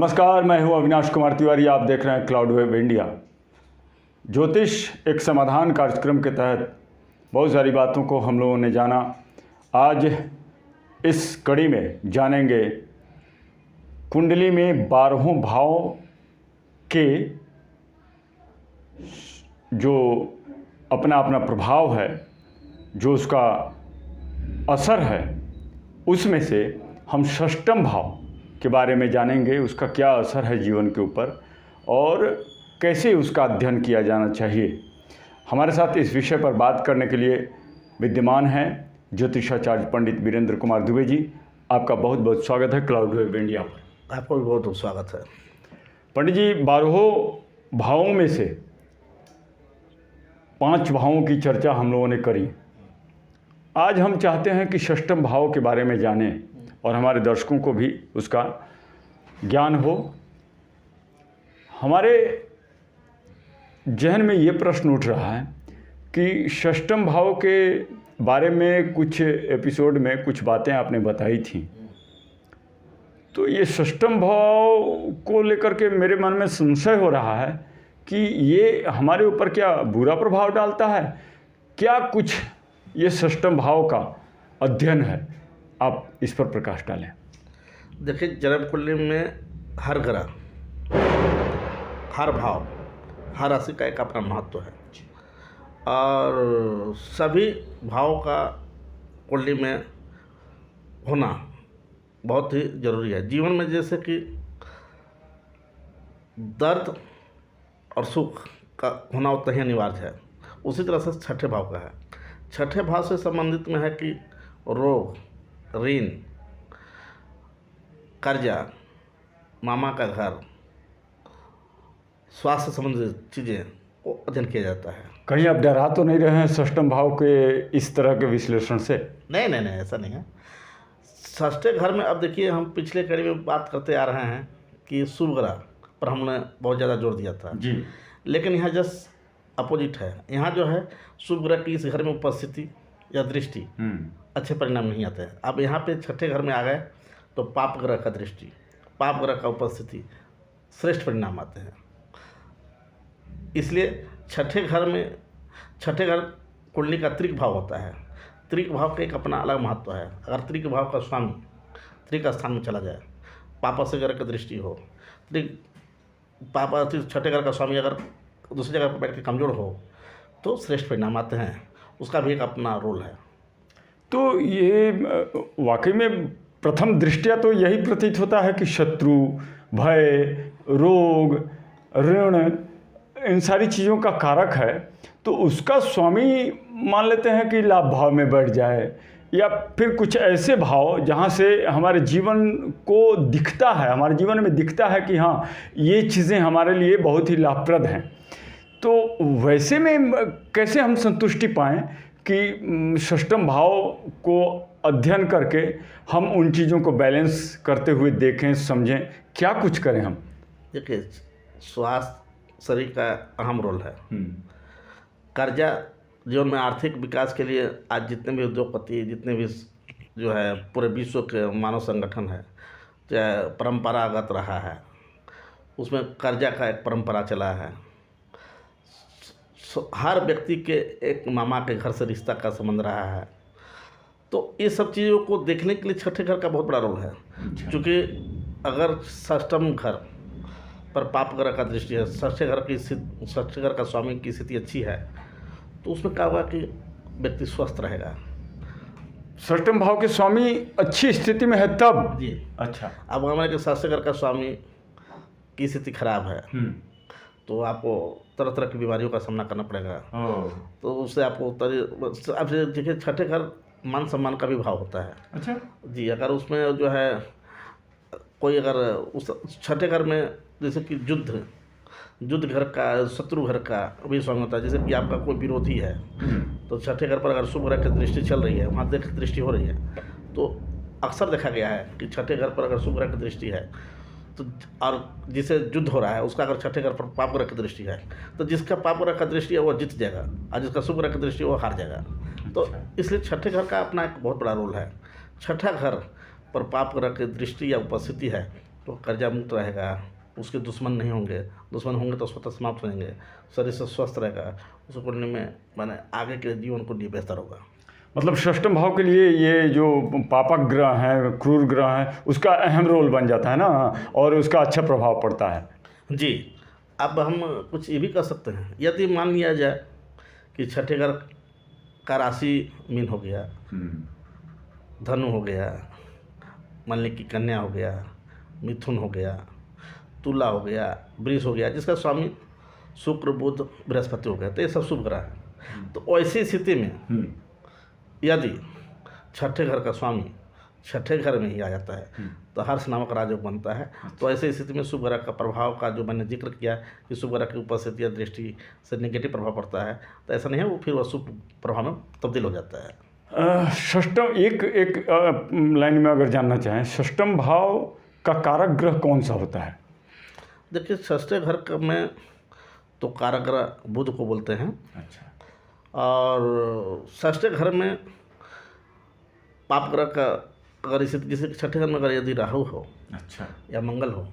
नमस्कार, मैं हूं अविनाश कुमार तिवारी। आप देख रहे हैं क्लाउड वेब इंडिया। ज्योतिष एक समाधान कार्यक्रम के तहत बहुत सारी बातों को हम लोगों ने जाना। आज इस कड़ी में जानेंगे कुंडली में 12 भाव के जो अपना अपना प्रभाव है, जो उसका असर है, उसमें से हम षष्ठम भाव के बारे में जानेंगे। उसका क्या असर है जीवन के ऊपर और कैसे उसका अध्ययन किया जाना चाहिए। हमारे साथ इस विषय पर बात करने के लिए विद्यमान हैं ज्योतिषाचार्य पंडित वीरेंद्र कुमार दुबे जी। आपका बहुत बहुत स्वागत है क्लाउड वेब इंडिया पर। आपको भी बहुत बहुत स्वागत है। पंडित जी, 12 भावों में से 5 भावों की चर्चा हम लोगों ने करी। आज हम चाहते हैं कि षष्ठम भाव के बारे में जानें और हमारे दर्शकों को भी उसका ज्ञान हो। हमारे जहन में ये प्रश्न उठ रहा है कि षष्ठम भाव के बारे में कुछ एपिसोड में कुछ बातें आपने बताई थी, तो ये षष्ठम भाव को लेकर के मेरे मन में संशय हो रहा है कि ये हमारे ऊपर क्या बुरा प्रभाव डालता है, क्या कुछ ये षष्ठम भाव का अध्ययन है। आप इस पर प्रकाश डालें। देखिए, जन्म कुंडली में हर ग्रह, हर भाव, हर राशि का एक अपना महत्व है और सभी भावों का कुंडली में होना बहुत ही ज़रूरी है। जीवन में जैसे कि दर्द और सुख का होना उतना ही अनिवार्य है, उसी तरह से छठे भाव का है। छठे भाव से संबंधित में है कि रोग, ऋण, कर्जा, मामा का घर, स्वास्थ्य संबंधित चीज़ें को अध्ययन किया जाता है। कहीं आप डरा तो नहीं रहे हैं षष्ठम भाव के इस तरह के विश्लेषण से? नहीं, ऐसा नहीं है। षष्ठे घर में अब देखिए, हम पिछले कड़ी में बात करते आ रहे हैं कि शुभ ग्रह पर हमने बहुत ज़्यादा जोर दिया था जी, लेकिन यहाँ जस्ट अपोजिट है। यहाँ जो है शुभ ग्रह की इस घर में उपस्थिति या दृष्टि अच्छे परिणाम नहीं आते हैं। अब यहाँ पे छठे घर में आ गए तो पाप ग्रह का दृष्टि, पाप ग्रह का उपस्थिति, श्रेष्ठ परिणाम आते हैं। इसलिए छठे घर कुंडली का त्रिक भाव होता है। त्रिक भाव का एक अपना अलग महत्व है। अगर त्रिक भाव का स्वामी त्रिक स्थान में चला जाए, पापा से ग्रह की दृष्टि हो, छठे घर का स्वामी अगर दूसरी जगह पर बैठ के कमज़ोर हो तो श्रेष्ठ परिणाम आते हैं। उसका भी एक अपना रोल है। तो ये वाकई में प्रथम दृष्टया तो यही प्रतीत होता है कि शत्रु, भय, रोग, ऋण, इन सारी चीज़ों का कारक है। तो उसका स्वामी मान लेते हैं कि लाभ भाव में बैठ जाए, या फिर कुछ ऐसे भाव जहाँ से हमारे जीवन को दिखता है, हमारे जीवन में दिखता है कि हाँ, ये चीज़ें हमारे लिए बहुत ही लाभप्रद हैं। तो वैसे में कैसे हम संतुष्टि पाएँ कि षष्ठम भाव को अध्ययन करके हम उन चीज़ों को बैलेंस करते हुए देखें, समझें, क्या कुछ करें हम? देखिए, स्वास्थ्य शरीर का अहम रोल है। कर्जा जीवन में आर्थिक विकास के लिए आज जितने भी उद्योगपति, जितने भी जो है पूरे विश्व के मानव संगठन है, चाहे परंपरागत रहा है, उसमें कर्जा का एक परंपरा चला है। हर व्यक्ति के एक मामा के घर से रिश्ता का संबंध रहा है। तो ये सब चीज़ों को देखने के लिए छठे घर का बहुत बड़ा रोल है। क्योंकि अगर षष्ठम घर पर पाप ग्रह का दृष्टि है, षष्ठे घर का स्वामी की स्थिति अच्छी है, तो उसमें क्या होगा कि व्यक्ति स्वस्थ रहेगा। षष्ठम भाव के स्वामी अच्छी स्थिति में है तब? जी, अच्छा। अब हमारे के षष्ठे घर का स्वामी की स्थिति खराब है तो आपको तरह तरह की बीमारियों का सामना करना पड़ेगा। तो उससे आपको अब देखिए, छठे घर मान सम्मान का भी भाव होता है। अच्छा जी। अगर उसमें जो है कोई अगर उस छठे घर में जैसे कि युद्ध घर का, शत्रु घर का भी स्वामी होता है। जैसे कि आपका कोई विरोधी है तो छठे घर पर अगर शुभ ग्रह की दृष्टि चल रही है, वहाँ दृष्टि हो रही है, तो अक्सर देखा गया है कि छठे घर पर अगर शुभ ग्रह की दृष्टि है तो, और जिसे युद्ध हो रहा है उसका अगर छठे घर पर पाप ग्रह की दृष्टि है, तो जिसका पाप ग्रह का दृष्टि है वो जीत जाएगा और जिसका शुभ ग्रह की दृष्टि है वो हार जाएगा। तो इसलिए छठे घर का अपना एक बहुत बड़ा रोल है। छठा घर पर पाप ग्रह की दृष्टि या उपस्थिति है तो कर्जा मुक्त रहेगा, उसके दुश्मन नहीं होंगे, दुश्मन होंगे तो स्वतः समाप्त होंगे, शरीर से स्वस्थ रहेगा, उसको करने में माने आगे के जीवन को लिए बेहतर होगा। मतलब षष्ठम भाव के लिए ये जो पापक ग्रह हैं, क्रूर ग्रह हैं, उसका अहम रोल बन जाता है ना, और उसका अच्छा प्रभाव पड़ता है। जी। अब हम कुछ ये भी कर सकते हैं, यदि मान लिया जाए कि छठे घर का राशि मीन हो गया, धनु हो गया, मान ली कि कन्या हो गया, मिथुन हो गया, तुला हो गया, वृष हो गया, जिसका स्वामी शुक्र बुध बृहस्पति हो गया, तो ये सब शुभ ग्रह है। तो ऐसी स्थिति में यदि छठे घर का स्वामी छठे घर में ही आ जाता है तो हर्ष नामक राजयोग बनता है। तो ऐसे स्थिति में शुभ ग्रह का प्रभाव का जो मैंने जिक्र किया कि शुभ ग्रह की उपस्थिति या दृष्टि से नेगेटिव प्रभाव पड़ता है, तो ऐसा नहीं है, वो फिर वह शुभ प्रभाव में तब्दील हो जाता है। षष्ठम एक लाइन में अगर जानना चाहें, षष्ठम भाव का कारक ग्रह कौन सा होता है? देखिए, षष्ठे घर में तो कारक ग्रह बुध को बोलते हैं। अच्छा। और षष्ठे घर में पाप ग्रह का अगर स्थिति, जैसे छठे घर में अगर यदि राहु हो, अच्छा, या मंगल हो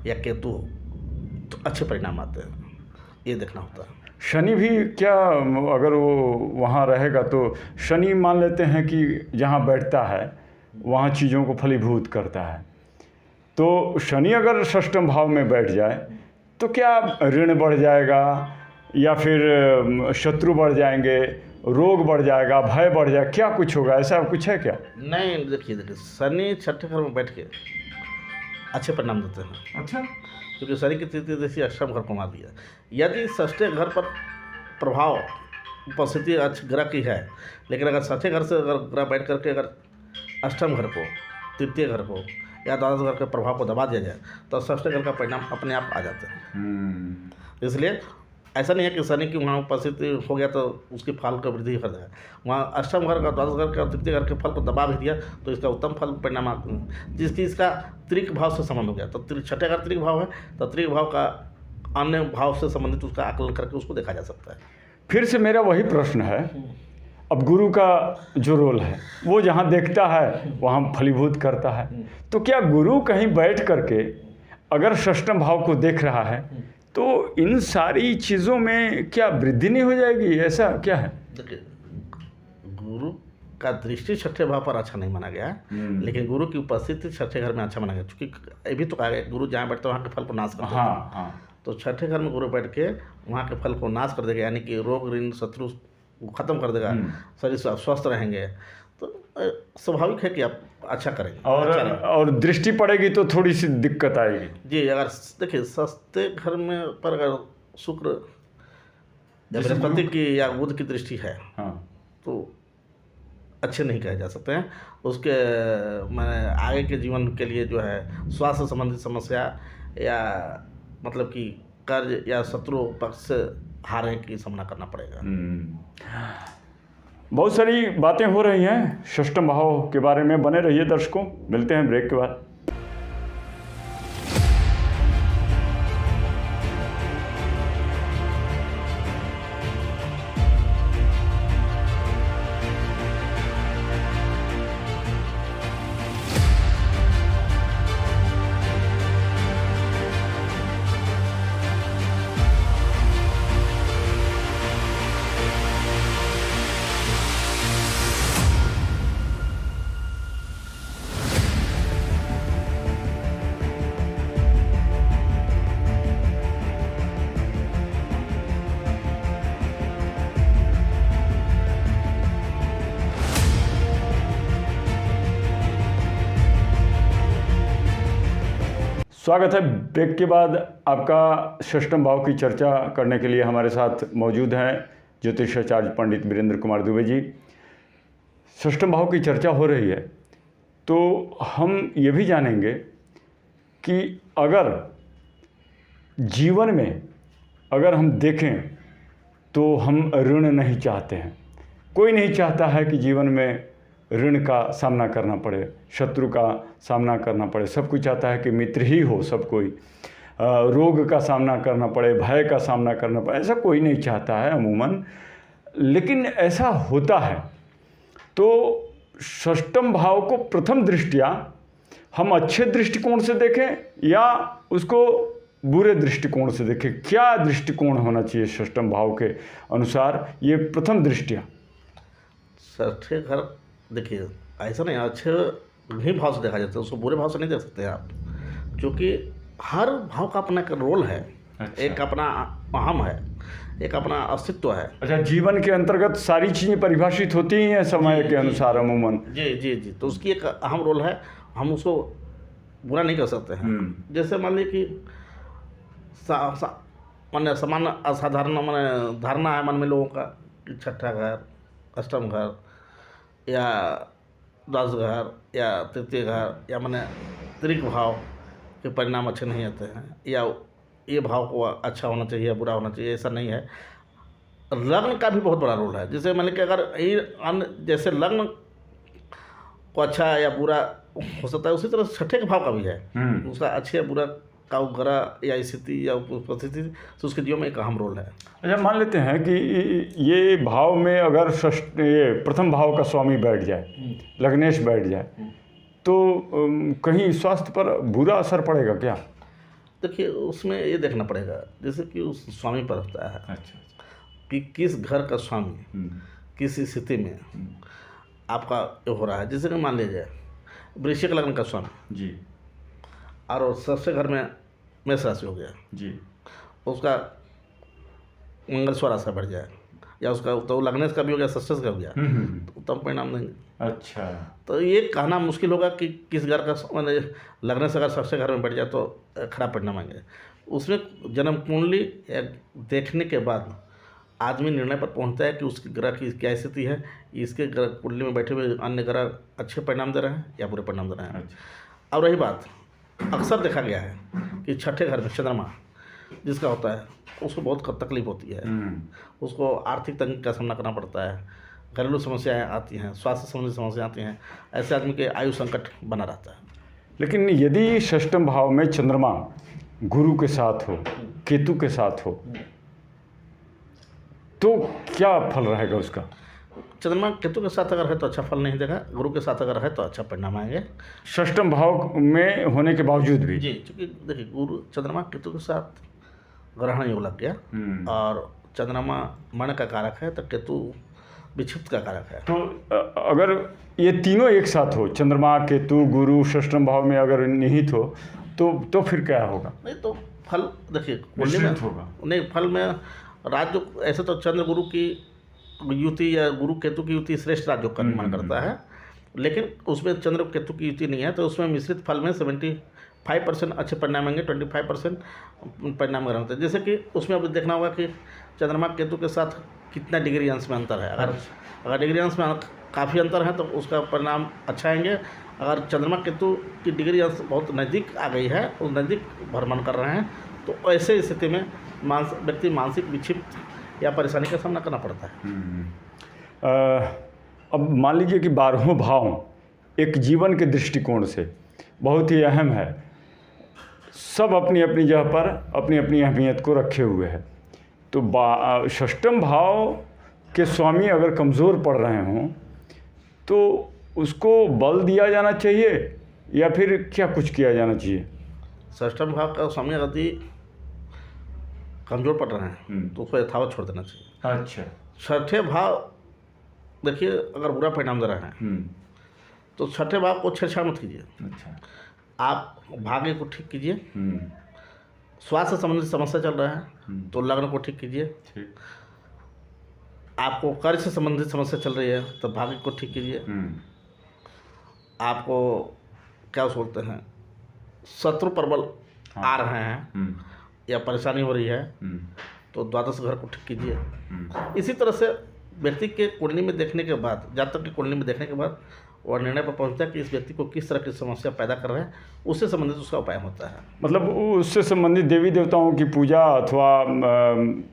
या केतु हो, तो अच्छे परिणाम आते हैं, ये देखना होता है। शनि भी क्या, अगर वो वहाँ रहेगा तो शनि मान लेते हैं कि जहाँ बैठता है वहाँ चीज़ों को फलीभूत करता है, तो शनि अगर षष्ठम भाव में बैठ जाए तो क्या ऋण बढ़ जाएगा, या फिर शत्रु बढ़ जाएंगे, रोग बढ़ जाएगा, भय बढ़ जाएगा, क्या कुछ होगा, ऐसा कुछ है क्या? नहीं, देखिए शनि छठे घर में बैठ के अच्छे परिणाम देते हैं। अच्छा। क्योंकि शनि की तृतीय दृष्टि अष्टम घर को मार दिया। यदि षष्ठे घर पर प्रभाव उपस्थिति अच्छे ग्रह की है, लेकिन अगर छठे घर से अगर ग्रह बैठ करके अगर अष्टम घर को, तृतीय घर को या द्वादश घर के प्रभाव को दबा दिया जाए तो षष्ठे घर का परिणाम अपने आप आ जाते हैं। इसलिए ऐसा नहीं है कि शनि की वहाँ उपस्थिति हो गया तो उसकी फल का वृद्धि कर देगा। वहाँ अष्टम घर का, द्वादश घर का, तृतीय घर के फल को दबा भी दिया तो इसका उत्तम फल परिणाम, जिसकी इसका त्रिक भाव से संबंध हो गया, तो छठे घर त्रिक भाव है, तो त्रिक भाव का अन्य भाव से संबंधित उसका आकलन करके उसको देखा जा सकता है। फिर से मेरा वही प्रश्न है, अब गुरु का जो रोल है वो जहाँ देखता है वहाँ फलीभूत करता है, तो क्या गुरु कहीं बैठ करके अगर षष्ठम भाव को देख रहा है तो इन सारी चीज़ों में क्या वृद्धि नहीं हो जाएगी, ऐसा क्या है? देखिए, गुरु का दृष्टि छठे भाव पर अच्छा नहीं माना गया, लेकिन गुरु की उपस्थिति छठे घर में अच्छा माना गया, क्योंकि ये भी तो कहा गया गुरु जहाँ बैठते वहाँ के फल को नाश करते हैं। हाँ। तो छठे घर में गुरु बैठ के वहाँ के फल को नाश कर देगा, यानी कि रोग ऋण शत्रु खत्म कर देगा, शरीर स्वस्थ रहेंगे, तो स्वाभाविक है कि आप अच्छा करेंगे। और दृष्टि पड़ेगी तो थोड़ी सी दिक्कत आएगी। जी, अगर देखिए सस्ते घर में पर अगर शुक्र या बृहस्पति की या बुध की दृष्टि है, हाँ, तो अच्छे नहीं कहे जा सकते हैं। उसके मैंने आगे के जीवन के लिए जो है स्वास्थ्य संबंधित समस्या या मतलब कि कर्ज या शत्रु पक्ष से हारे की सामना करना पड़ेगा। बहुत सारी बातें हो रही हैं षष्ठम भाव के बारे में, बने रहिए दर्शकों, मिलते हैं ब्रेक के बाद। स्वागत है। ब्रेक के बाद आपका षष्ठम भाव की चर्चा करने के लिए हमारे साथ मौजूद हैं ज्योतिषाचार्य पंडित वीरेंद्र कुमार दुबे जी। षष्ठम भाव की चर्चा हो रही है तो हम ये भी जानेंगे कि अगर जीवन में अगर हम देखें तो हम ऋण नहीं चाहते हैं, कोई नहीं चाहता है कि जीवन में ऋण का सामना करना पड़े, शत्रु का सामना करना पड़े, सब कुछ चाहता है कि मित्र ही हो सब कोई, रोग का सामना करना पड़े, भय का सामना करना पड़े, ऐसा कोई नहीं चाहता है अमूमन। लेकिन ऐसा होता है तो षष्ठम भाव को प्रथम दृष्टया हम अच्छे दृष्टिकोण से देखें या उसको बुरे दृष्टिकोण से देखें? क्या दृष्टिकोण होना चाहिए षष्ठम भाव के अनुसार? ये प्रथम दृष्टिया। छठे घर देखिए, ऐसा नहीं, अच्छे भी भाव से देखा जाता है, उसको बुरे भाव से नहीं देख सकते आप, क्योंकि हर भाव का अपना एक रोल है। अच्छा। एक अपना अहम है, एक अपना अस्तित्व है। अच्छा, जीवन के अंतर्गत सारी चीज़ें परिभाषित होती ही हैं समय के अनुसार अमूमन। जी जी जी, तो उसकी एक अहम रोल है, हम उसको बुरा नहीं कर सकते हैं। जैसे मान लीजिए कि माने सामान्य असाधारण माने धारणा है मन में लोगों का कि छठा घर, अष्टम घर या द्वादश घर या तृतीय घर या माने त्रिक भाव के परिणाम अच्छे नहीं आते हैं, या ये भाव को अच्छा होना चाहिए या बुरा होना चाहिए, ऐसा नहीं है। लग्न का भी बहुत बड़ा रोल है। जैसे मान लीजिए कि अगर ये अन्य जैसे लग्न को अच्छा या बुरा हो सकता है, उसी तरह छठे के भाव का भी है, उसका अच्छे या बुरा का ग्रह या स्थिति या उपस्थिति, तो उसके जीवन में एक अहम रोल है। अच्छा, मान लेते हैं कि ये भाव में अगर ये प्रथम भाव का स्वामी बैठ जाए, लग्नेश बैठ जाए, तो कहीं स्वास्थ्य पर बुरा असर पड़ेगा क्या? देखिए, उसमें ये देखना पड़ेगा जैसे कि उस स्वामी पर होता है। अच्छा। कि किस घर का स्वामी किस स्थिति में आपका हो रहा है। जैसे कि मान लीजिए वृश्चिक लग्न का स्वामी जी, और सबसे घर में मेष राशि हो गया जी, उसका मंगल स्वराशा बढ़ जाए, या उसका तो लग्नेश का भी हो गया, षष्ठेश का हो गया, तो उत्तम परिणाम देंगे। अच्छा। तो ये कहना मुश्किल होगा कि किस घर का मैंने लग्नेश अगर सबसे घर में बैठ जाए तो खराब परिणाम आएंगे। उसमें जन्म कुंडली देखने के बाद आदमी निर्णय पर पहुंचता है कि उसके ग्रह की क्या स्थिति है, इसके ग्रह कुंडली में बैठे हुए अन्य ग्रह अच्छे परिणाम दे रहे हैं या बुरे परिणाम दे रहे हैं। और रही बात, अक्सर देखा गया है कि छठे घर में चंद्रमा जिसका होता है उसको बहुत तकलीफ होती है, उसको आर्थिक तंगी का सामना करना पड़ता है, घरेलू समस्याएं आती हैं, स्वास्थ्य संबंधी समस्याएं आती हैं, ऐसे आदमी के आयु संकट बना रहता है। लेकिन यदि षष्ठम भाव में चंद्रमा गुरु के साथ हो, केतु के साथ हो, तो क्या फल रहेगा उसका? चंद्रमा केतु के साथ अगर है तो अच्छा फल नहीं देगा, गुरु के साथ अगर है तो अच्छा परिणाम आएंगे। षष्ठम भाव में होने के बावजूद भी जी, क्योंकि देखिए गुरु चंद्रमा केतु के साथ ग्रहण योग लग गया, और चंद्रमा मन का कारक है तो केतु विक्षिप्त का कारक है। तो अगर ये तीनों एक साथ हो, चंद्रमा केतु गुरु षष्ठम भाव में अगर निहित हो, तो फिर क्या होगा? नहीं तो फल देखिए मिश्रित होगा। नहीं, फल में राजयोग ऐसे तो चंद्र गुरु की युति या गुरु केतु की युति श्रेष्ठ राजयोग का निर्माण करता है, लेकिन उसमें चंद्र केतु की युति नहीं है, तो उसमें मिश्रित फल में 75% अच्छे परिणाम आएंगे, 25% परिणाम ग्रहण होते हैं। जैसे कि उसमें अब देखना होगा कि चंद्रमा केतु के साथ कितना डिग्री अंश में अंतर है। अगर डिग्री अंश में काफ़ी अंतर है तो उसका परिणाम अच्छा आएंगे। अगर चंद्रमा केतु की डिग्री अंश बहुत नज़दीक आ गई है, उस नज़दीक भ्रमण कर रहे हैं, तो ऐसे स्थिति में व्यक्ति मानसिक विक्षिप्त या परेशानी का सामना करना पड़ता है। अब मान लीजिए कि 12वां भाव एक जीवन के दृष्टिकोण से बहुत ही अहम है, सब अपनी अपनी जगह पर अपनी अपनी अहमियत को रखे हुए हैं, तो षष्ठम भाव के स्वामी अगर कमज़ोर पड़ रहे हों तो उसको बल दिया जाना चाहिए या फिर क्या कुछ किया जाना चाहिए? षष्ठम भाव का स्वामी यदि कमजोर पड़ रहे हैं तो उसको यथावत छोड़ देना चाहिए। अच्छा। छठे भाव देखिए अगर बुरा परिणाम दे रहे हैं तो छठे भाव को छेड़छाड़ मत कीजिए। अच्छा। आप भाग्य को ठीक कीजिए, स्वास्थ्य संबंधित समस्या चल रहा है तो लग्न को ठीक कीजिए, आपको कर्ज से संबंधित समस्या चल रही है तो भाग्य को ठीक कीजिए, आपको क्या बोलते हैं शत्रु प्रबल आ रहे हैं या परेशानी हो रही है तो द्वादश घर को ठीक कीजिए। इसी तरह से व्यक्ति के कुंडली में देखने के बाद, जातक की कुंडली में देखने के बाद और निर्णय पर पहुंचता है कि इस व्यक्ति को किस तरह की समस्या पैदा कर रहे हैं, उससे संबंधित उसका उपाय होता है। मतलब उससे संबंधित देवी देवताओं की पूजा अथवा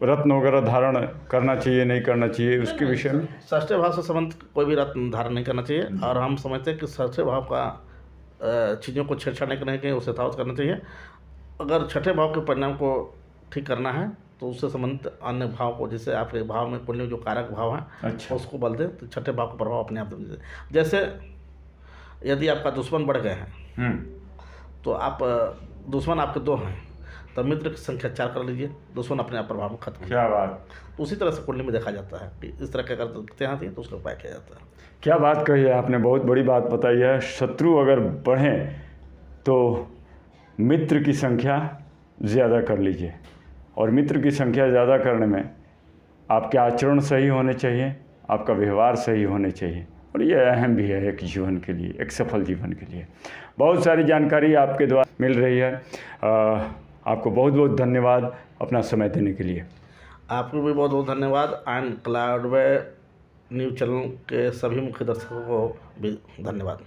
रत्न वगैरह धारण करना चाहिए नहीं करना चाहिए उसके विषय में? षष्ठे भाव से संबंधित कोई भी रत्न धारण नहीं करना चाहिए, और हम समझते हैं कि षष्ठे भाव का चीज़ों को छेड़छाड़ नहीं करना चाहिए, उसे यथावत करना चाहिए। अगर छठे भाव के परिणाम को ठीक करना है तो उससे संबंधित अन्य भाव को, जैसे आपके भाव में कुंडली में जो कारक भाव हैं, अच्छा, उसको बल दें तो छठे भाव का प्रभाव अपने आप दे। जैसे यदि आपका दुश्मन बढ़ गए हैं तो आप दुश्मन आपके 2 हैं, तो मित्र की संख्या 4 कर लीजिए, दुश्मन अपने आप प्रभाव खत्म। क्या बात, तो उसी तरह से कुंडली में देखा जाता है कि इस तरह का अगर देखते हैं तो उसका उपाय किया जाता है। क्या बात कही है आपने, बहुत बड़ी बात बताई है। शत्रु अगर बढ़ें तो मित्र की संख्या ज़्यादा कर लीजिए, और मित्र की संख्या ज़्यादा करने में आपके आचरण सही होने चाहिए, आपका व्यवहार सही होने चाहिए, और ये अहम भी है एक जीवन के लिए, एक सफल जीवन के लिए। बहुत सारी जानकारी आपके द्वारा मिल रही है। आपको बहुत बहुत धन्यवाद अपना समय देने के लिए। आपको भी बहुत बहुत धन्यवाद। एंड क्लाउडवे न्यूज़ चैनल के सभी मुख्य दर्शकों को भी धन्यवाद।